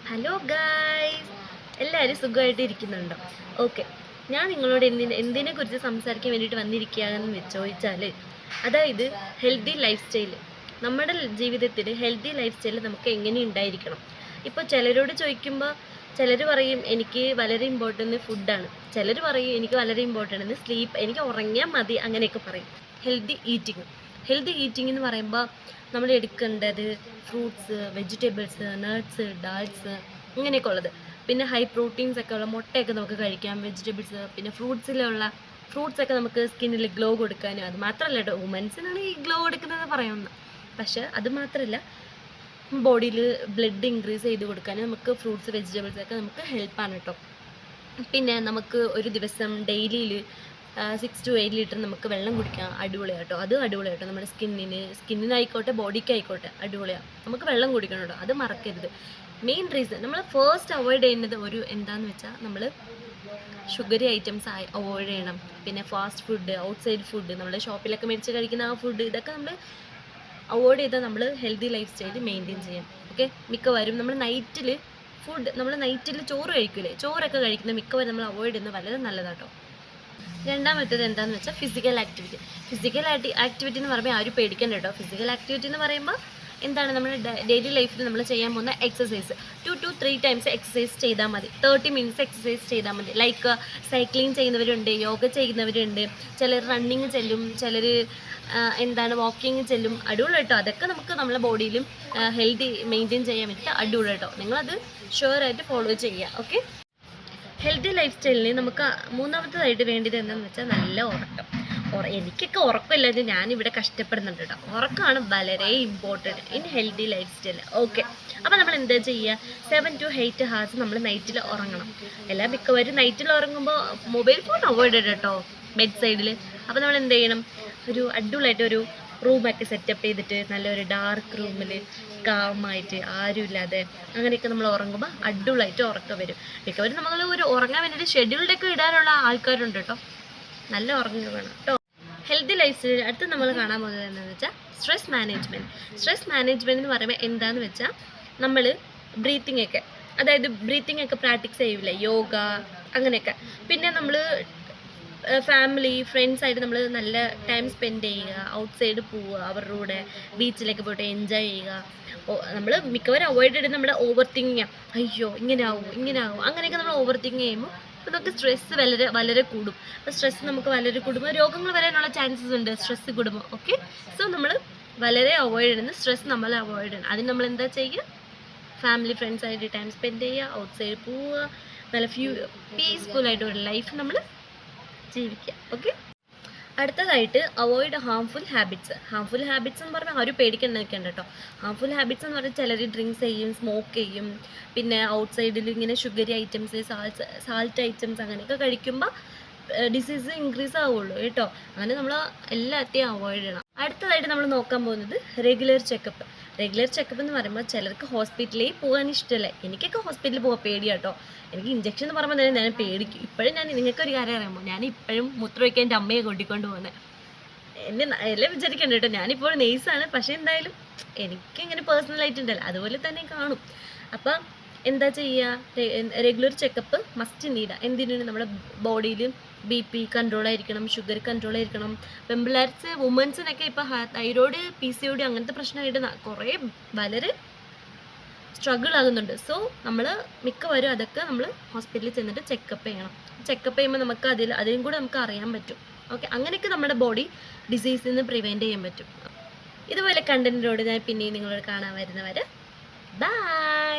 Hello guys, എല്ലാവരും സുഖമായിട്ട് ഇരിക്കുന്നുണ്ടോ? Okay, ഞാൻ നിങ്ങളോട് എന്തിനെക്കുറിച്ച് സംസാരിക്കാൻ വേണ്ടിയിട്ട് വന്നിരിക്കുകയാണെന്ന് ചോദിച്ചാൽ, അതായത് ഹെൽത്തി ലൈഫ് സ്റ്റൈൽ. നമ്മുടെ ജീവിതത്തിൽ ഹെൽത്തി ലൈഫ് സ്റ്റൈൽ നമുക്ക് എങ്ങനെ ഉണ്ടായിരിക്കണം. ഇപ്പോൾ ചിലരോട് ചോദിക്കുമ്പോൾ ചിലർ പറയും എനിക്ക് വളരെ ഇമ്പോർട്ടൻ്റ് ഫുഡാണ്, ചിലർ പറയും എനിക്ക് വളരെ ഇമ്പോർട്ടൻ്റ് സ്ലീപ്പ്, എനിക്ക് ഉറങ്ങിയാൽ മതി, അങ്ങനെയൊക്കെ പറയും. ഹെൽത്തി ഈറ്റിംഗ് എന്ന് പറയുമ്പോൾ നമ്മൾ എടുക്കേണ്ടത് ഫ്രൂട്ട്സ്, വെജിറ്റബിൾസ്, നട്ട്സ്, ഡാറ്റ്സ്, ഇങ്ങനെയൊക്കെ ഉള്ളത്. പിന്നെ ഹൈ പ്രോട്ടീൻസ് ഒക്കെ ഉള്ള മുട്ടയൊക്കെ നമുക്ക് കഴിക്കാം, വെജിറ്റബിൾസ്. പിന്നെ ഫ്രൂട്ട്സൊക്കെ നമുക്ക് സ്കിന്നിൽ ഗ്ലോ കൊടുക്കാനും, അത് മാത്രമല്ല കേട്ടോ, വുമൻസിനാണ് ഈ ഗ്ലോ കൊടുക്കുന്നത് പറയുന്നത്. പക്ഷേ അത് മാത്രമല്ല, ബോഡിയിൽ ബ്ലഡ് ഇൻക്രീസ് ചെയ്ത് കൊടുക്കാനും നമുക്ക് ഫ്രൂട്ട്സ്, വെജിറ്റബിൾസ് ഒക്കെ നമുക്ക് ഹെൽപ്പാണ് കേട്ടോ. പിന്നെ നമുക്ക് ഒരു ദിവസം ഡെയിലിയിൽ 6 to 8 ലിറ്റർ നമുക്ക് വെള്ളം കുടിക്കാം, അടിപൊളിയാണ് കേട്ടോ. അത് അടിപൊളിയാണ് കേട്ടോ, നമ്മുടെ സ്കിന്നിനായിക്കോട്ടെ ബോഡിക്കായിക്കോട്ടെ അടിപൊളിയാണ്. നമുക്ക് വെള്ളം കുടിക്കണം കേട്ടോ, അത് മറക്കരുത്. മെയിൻ റീസൺ നമ്മൾ ഫസ്റ്റ് അവോയ്ഡ് ചെയ്യുന്നത് എന്താണെന്ന് വെച്ചാൽ, നമ്മൾ ഷുഗറി ഐറ്റംസ് അവോയ്ഡ് ചെയ്യണം. പിന്നെ ഫാസ്റ്റ് ഫുഡ്, ഔട്ട്സൈഡ് ഫുഡ്, നമ്മൾ ഷോപ്പിലൊക്കെ മേടിച്ച് കഴിക്കുന്ന ആ ഫുഡ്, ഇതൊക്കെ നമ്മൾ അവോയ്ഡ് ചെയ്താൽ നമ്മൾ ഹെൽത്തി ലൈഫ് സ്റ്റൈൽ മെയിൻറ്റെയിൻ ചെയ്യാം. ഓക്കെ, മിക്കവാറും നമ്മൾ നൈറ്റിൽ ചോറ് കഴിക്കില്ലേ, ചോറൊക്കെ കഴിക്കുന്നത് മിക്കവാറും നമ്മൾ അവോയ്ഡ് ചെയ്യുന്നത് വളരെ നല്ലതാട്ടോ. രണ്ടാമത്തേത് എന്താണെന്ന് വെച്ചാൽ ഫിസിക്കൽ ആക്ടിവിറ്റി എന്ന് പറയുമ്പോൾ ആരും പേടിക്കണ്ട കേട്ടോ. ഫിസിക്കൽ ആക്ടിവിറ്റി എന്ന് പറയുമ്പോൾ എന്താണ്, നമ്മുടെ ഡെയിലി ലൈഫിൽ നമ്മൾ ചെയ്യാൻ പോകുന്ന എക്സസൈസ് 2 to 3 ടൈംസ് എക്സസൈസ് ചെയ്താൽ മതി. 30 മിനിറ്റ്സ് എക്സസൈസ് ചെയ്താൽ മതി. ലൈക്ക് സൈക്ലിംഗ് ചെയ്യുന്നവരുണ്ട്, യോഗ ചെയ്യുന്നവരുണ്ട്, ചിലർ റണ്ണിങ് ചെല്ലും, ചിലർ വാക്കിങ് ചെല്ലും. അടിപൊളി കേട്ടോ, അതൊക്കെ നമുക്ക് നമ്മുടെ ബോഡിയിലും ഹെൽത്തി മെയിൻറ്റെയിൻ ചെയ്യാൻ വേണ്ടിയിട്ട് അടിപൊളി കേട്ടോ. നിങ്ങളത് ഷുവറായിട്ട് ഫോളോ ചെയ്യുക. ഓക്കെ, ഹെൽത്തി ലൈഫ് സ്റ്റൈലിന് നമുക്ക് മൂന്നാമത്തേതായിട്ട് വേണ്ടത് എന്താണെന്ന് വെച്ചാൽ നല്ല ഉറക്കം. എനിക്കൊക്കെ ഉറക്കമില്ലാതെ ഞാനിവിടെ കഷ്ടപ്പെടുന്നുണ്ട് കേട്ടോ. ഉറക്കമാണ് വളരെ important in healthy life style. Okay, അപ്പോൾ നമ്മൾ എന്താ ചെയ്യുക, 7 to 8 hours നമ്മൾ നൈറ്റിൽ ഉറങ്ങണം. മിക്കവാറും നൈറ്റിൽ ഉറങ്ങുമ്പോൾ മൊബൈൽ ഫോൺ അവോയ്ഡ് ചെയ്യണം കേട്ടോ, ബെഡ് സൈഡിൽ. അപ്പോൾ നമ്മൾ എന്ത് ചെയ്യണം, ഒരു അടിപൊളിയായിട്ടൊരു റൂമൊക്കെ സെറ്റപ്പ് ചെയ്തിട്ട് നല്ലൊരു ഡാർക്ക് റൂമിൽ കാമായിട്ട് ആരുമില്ലാതെ അങ്ങനെയൊക്കെ നമ്മൾ ഉറങ്ങുമ്പോൾ അടിപൊളിയായിട്ട് ഉറക്കം വരും. മിക്കവാറും നമ്മൾ ഉറങ്ങാൻ വേണ്ടിയിട്ട് ഷെഡ്യൂൾഡൊക്കെ ഇടാനുള്ള ആൾക്കാരുണ്ട് കേട്ടോ. നല്ല ഉറങ്ങുക വേണം കേട്ടോ. ഹെൽത്തി ലൈഫ് സ്റ്റൈൽ അടുത്ത് നമ്മൾ കാണാൻ പോകുന്നത് എന്താണെന്ന് വെച്ചാൽ സ്ട്രെസ് മാനേജ്മെൻറ്റ് എന്ന് പറയുമ്പോൾ എന്താണെന്ന് വെച്ചാൽ, നമ്മൾ ബ്രീത്തിങ് ഒക്കെ പ്രാക്ടീസ് ചെയ്യില്ലേ, യോഗ അങ്ങനെയൊക്കെ. പിന്നെ നമ്മൾ ഫ്രണ്ട്സായിട്ട് നമ്മൾ നല്ല ടൈം സ്പെൻഡ് ചെയ്യുക, ഔട്ട്സൈഡ് പോവുക, അവരുടെ കൂടെ ബീച്ചിലൊക്കെ പോയിട്ട് എൻജോയ് ചെയ്യുക. നമ്മൾ മിക്കവാറും അവോയ്ഡ് ചെയ്ത് നമ്മുടെ ഓവർ തിങ്കിങ്, അയ്യോ ഇങ്ങനെ ആവും അങ്ങനെയൊക്കെ നമ്മൾ ഓവർ തിങ്ക് ചെയ്യുമ്പോൾ നമുക്ക് സ്ട്രെസ്സ് വളരെ കൂടും. അപ്പോൾ സ്ട്രെസ്സ് നമുക്ക് വളരെ കൂടുമ്പോൾ രോഗങ്ങൾ വരാനുള്ള ചാൻസസ് ഉണ്ട്, സ്ട്രെസ്സ് കൂടുമ്പോൾ. ഓക്കെ, സോ നമ്മൾ വളരെ അവോയ്ഡ് ചെയ്യുന്നത്, സ്ട്രെസ് നമ്മൾ അവോയ്ഡ് ചെയ്യണം. അതിന് നമ്മൾ എന്താ ചെയ്യുക, ഫ്രണ്ട്സായിട്ട് ടൈം സ്പെൻഡ് ചെയ്യുക, ഔട്ട്സൈഡ് പോവുക, നല്ല പീസ്ഫുള്ളായിട്ട് ഒരു ലൈഫ് നമ്മൾ ജീവിക്കുക. ഓക്കെ, അടുത്തതായിട്ട് അവോയ്ഡ് ഹാംഫുൾ ഹാബിറ്റ്സ് എന്ന് പറഞ്ഞാൽ ആരും പേടിക്കണ്ടൊക്കെയുണ്ട് കേട്ടോ. ഹാംഫുൾ ഹാബിറ്റ്സ് എന്ന് പറഞ്ഞാൽ ചിലർ ഡ്രിങ്ക്സ് ചെയ്യും, സ്മോക്ക് ചെയ്യും, പിന്നെ ഔട്ട്സൈഡിൽ ഇങ്ങനെ ഷുഗറി ഐറ്റംസ്, സാൾട്ട് ഐറ്റംസ് അങ്ങനെയൊക്കെ കഴിക്കുമ്പോൾ ഡിസീസ് ഇൻക്രീസ് ആവുള്ളൂ കേട്ടോ. അങ്ങനെ നമ്മൾ എല്ലാത്തെയും അവോയ്ഡ് ചെയ്യണം. അടുത്തതായിട്ട് നമ്മൾ നോക്കാൻ പോകുന്നത് റെഗുലർ ചെക്കപ്പ് എന്ന് പറയുമ്പോൾ ചിലർക്ക് ഹോസ്പിറ്റലിൽ പോകാൻ ഇഷ്ടമല്ല. എനിക്കൊക്കെ ഹോസ്പിറ്റലിൽ പോകാൻ പേടിയാട്ടോ. എനിക്ക് ഇഞ്ചക്ഷൻ എന്ന് പറയുമ്പോൾ തന്നെ ഞാൻ പേടിക്കും. ഇപ്പോഴും നിങ്ങൾക്കൊരു കാര്യം അറിയാമോ, ഞാൻ ഇപ്പോഴും മൂത്രമൊഴിക്കാൻ എൻ്റെ അമ്മയെ കൊണ്ടിക്കൊണ്ട് പോകുന്നത്. എല്ലാം വിചാരിക്കണ്ട കേട്ടോ, ഞാനിപ്പോൾ നേഴ്സാണ്. പക്ഷേ എന്തായാലും എനിക്കിങ്ങനെ പേഴ്സണലായിട്ടുണ്ടല്ലോ, അതുപോലെ തന്നെ കാണും. അപ്പം എന്താ ചെയ്യുക, റെഗുലർ ചെക്കപ്പ് മസ്റ്റ് നീഡാണ്. എന്തിനാണ്, നമ്മുടെ ബോഡിയിൽ BP കൺട്രോളായിരിക്കണം, ഷുഗർ കൺട്രോളായിരിക്കണം. പെമ്പിള്ളേർസ്, വുമൻസിനൊക്കെ ഇപ്പോൾ തൈറോയ്ഡ്, PCOD അങ്ങനത്തെ പ്രശ്നമായിട്ട് കുറേ വളരെ സ്ട്രഗിൾ ആകുന്നുണ്ട്. സോ നമ്മൾ മിക്കവാറും അതൊക്കെ നമ്മൾ ഹോസ്പിറ്റലിൽ ചെന്നിട്ട് ചെക്കപ്പ് ചെയ്യണം. ചെക്കപ്പ് ചെയ്യുമ്പോൾ നമുക്ക് അതിലും കൂടെ നമുക്ക് അറിയാൻ പറ്റും. ഓക്കെ, അങ്ങനെയൊക്കെ നമ്മുടെ ബോഡി ഡിസീസിൽ നിന്ന് പ്രിവെൻറ്റ് ചെയ്യാൻ പറ്റും. ഇതുപോലെ കണ്ടൻറ്റിനോട് ഞാൻ പിന്നെയും നിങ്ങളോട് കാണാൻ വരുന്നവരെ ബൈ.